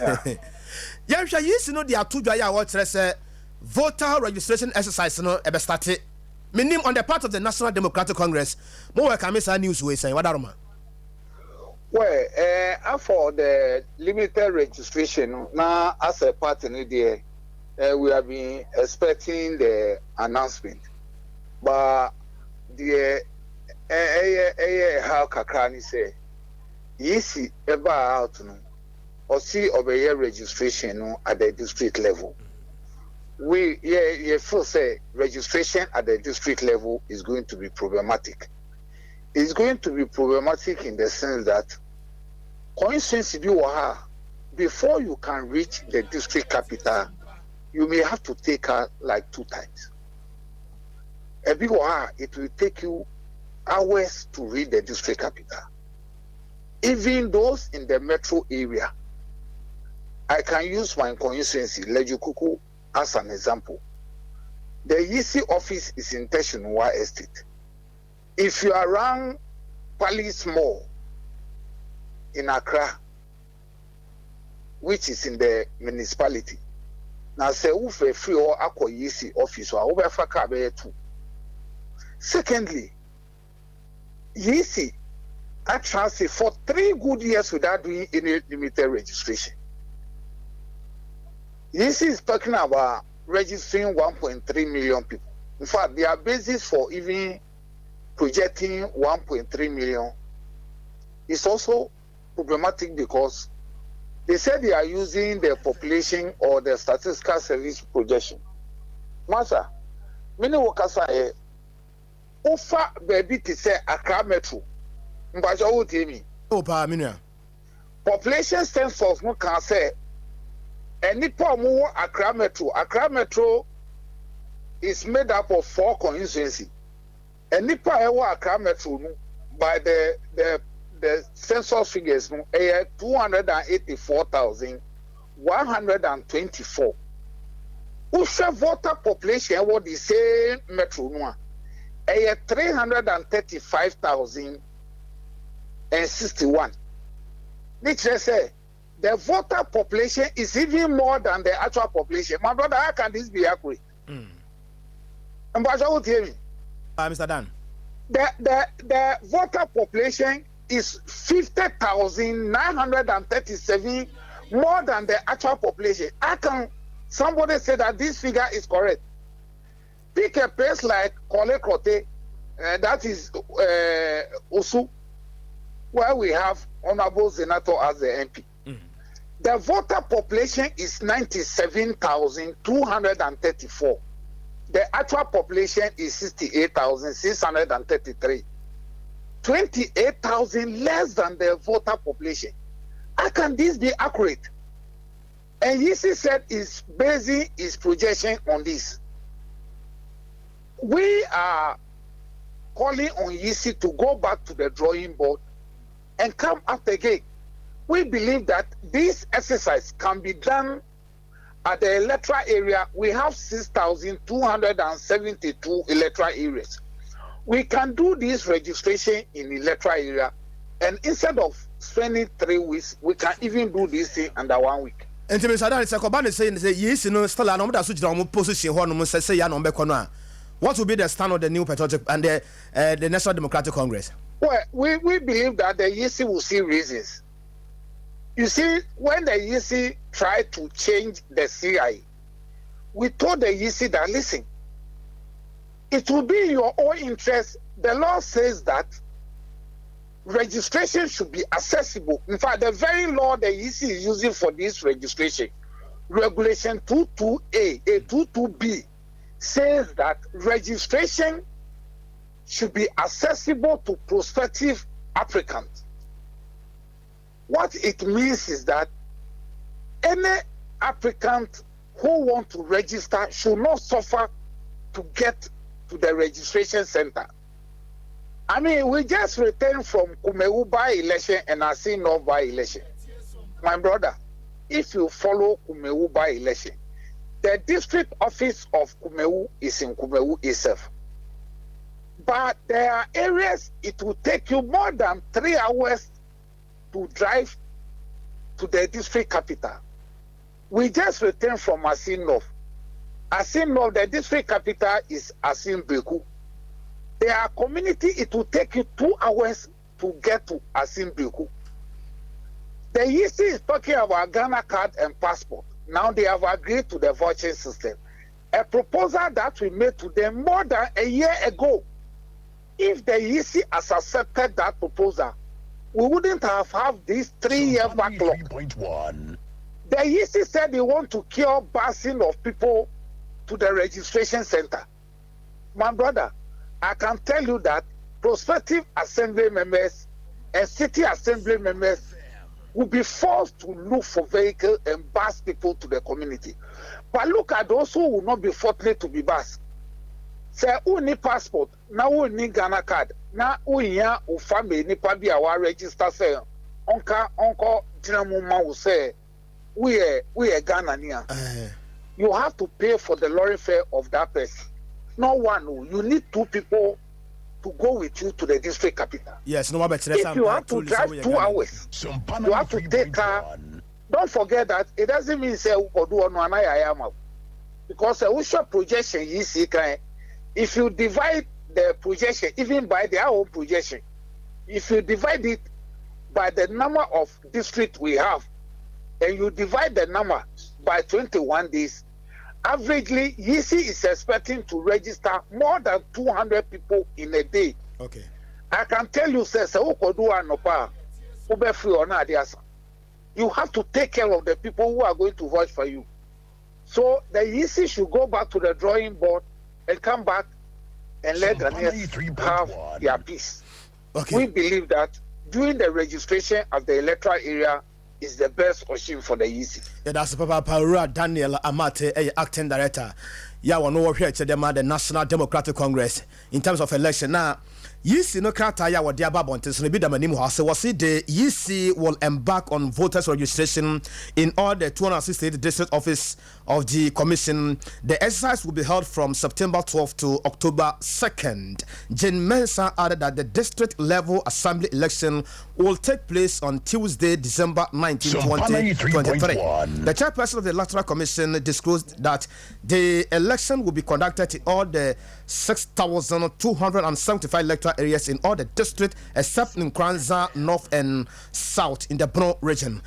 Yeah, yes, you know, there are two dry what voter registration exercise no ebe started. Meaning on the part of the National Democratic Congress, more can miss news we saying what are man? Well, for the limited registration, now as a partner there, we have been expecting the announcement. But the how Kakrani say, easy about no, or see over registration no, at the district level. We feel say registration at the district level is going to be problematic. It's going to be problematic in the sense that coincidence before you can reach the district capital, you may have to take her like 2 times. It will take you hours to reach the district capital. Even those in the metro area, I can use my constituency, Lejukuku, as an example. The EC office is in Teshinwa Estate. If you are around Palace Mall in Accra, which is in the municipality, now say ufe free or akwa EC office or over faka too. Secondly, EC actually for 3 good years without doing any limited registration. EC is talking about registering 1.3 million people. In fact, their basis for even projecting 1.3 million is also problematic because they said they are using the population or the statistical service projection. Master, many workers are offer baby to say Accra Metro. Mbaja wo tell me. Oh, pa minia. Population census no can say any more Accra Metro. Accra Metro is made up of 4 constituencies. Any power Accra Metro no, by the census figures no, 284,124. Usha voter population what the same metro no, 335,061. Which they say the voter population is even more than the actual population. My brother, how can this be accurate? And Baja will tell me. Mr. Dan. The voter population is 50,937 more than the actual population. How can somebody say that this figure is correct? Pick a place like Kole Kote, that is Osu, where we have Honorable Senator as the MP. The voter population is 97,234. The actual population is 68,633. 28,000 less than the voter population. How can this be accurate? And Yisi said is basing his projection on this. We are calling on Yisi to go back to the drawing board and come up again. We believe that this exercise can be done at the electoral area. We have 6,272 electoral areas. We can do this registration in electoral area, and instead of spending 3 weeks, we can even do this thing under 1 week. And Mr. Dan, it's a command saying, yes, you know, still an order switch down position, one say, what will be the stand of the new patriotic and the National Democratic Congress? Well, we believe that the EC will see reasons. You see, when the EC tried to change the CI, we told the EC that, listen, it will be in your own interest. The law says that registration should be accessible. In fact, the very law the EC is using for this registration, Regulation 22A, 22B, says that registration should be accessible to prospective applicants. What it means is that any applicant who wants to register should not suffer to get to the registration center. I mean, we just returned from Kumewu by-election and Asi North by-election. My brother, if you follow Kumewu by-election, the district office of Kumewu is in Kumewu itself. But there are areas it will take you more than 3 hours to drive to the district capital. We just returned from Asin North. Asin North, the district capital is Asin Beku. There are community, it will take you 2 hours to get to Asin Beku. The EC is talking about Ghana card and passport. Now they have agreed to the voucher system. A proposal that we made to them more than a year ago. If the EC has accepted that proposal, we wouldn't have this 3-year backlog. The EC said they want to cure busing of people to the registration center. My brother, I can tell you that prospective assembly members and city assembly members will be forced to look for vehicles and bus people to the community. But look at those who will not be fortunate to be bused. Say, who need passport, now who need Ghana card, now who ya who family need to be our register say, Uncle Jinamuma will say, we are Ghana near. You have to pay for the lorry fare of that person. No one, you need 2 people to go with you to the district capital. Yes, no, but if you have to drive 2 hours, you have to take car. Don't forget that it doesn't mean say because a usual projection you see if you divide the projection even by their own projection, if you divide it by the number of districts we have and you divide the number by 21 days, averagely EC is expecting to register more than 200 people in a day. Okay, I can tell you, sir, you have to take care of the people who are going to vote for you. So the EC should go back to the drawing board and come back and let Ghanaians have their peace. okay. We believe that doing the registration of the electoral area is the best option for the EC. Yeah, that's Papa Paura Daniel Amate, acting director. Yeah, we know here to them the National Democratic Congress in terms of election. Now, EC no krata ya wadi ababonte so be the manim ho ase was the EC will embark on voters registration in all the 268 district office of the commission. The exercise will be held from September 12th to October 2nd. Jane Mensah added that the district level assembly election will take place on Tuesday, December 19, 2023. The chairperson of the Electoral Commission disclosed that the election will be conducted in all the 6,275 electoral areas in all the districts except in Kranza North and South in the Brno region.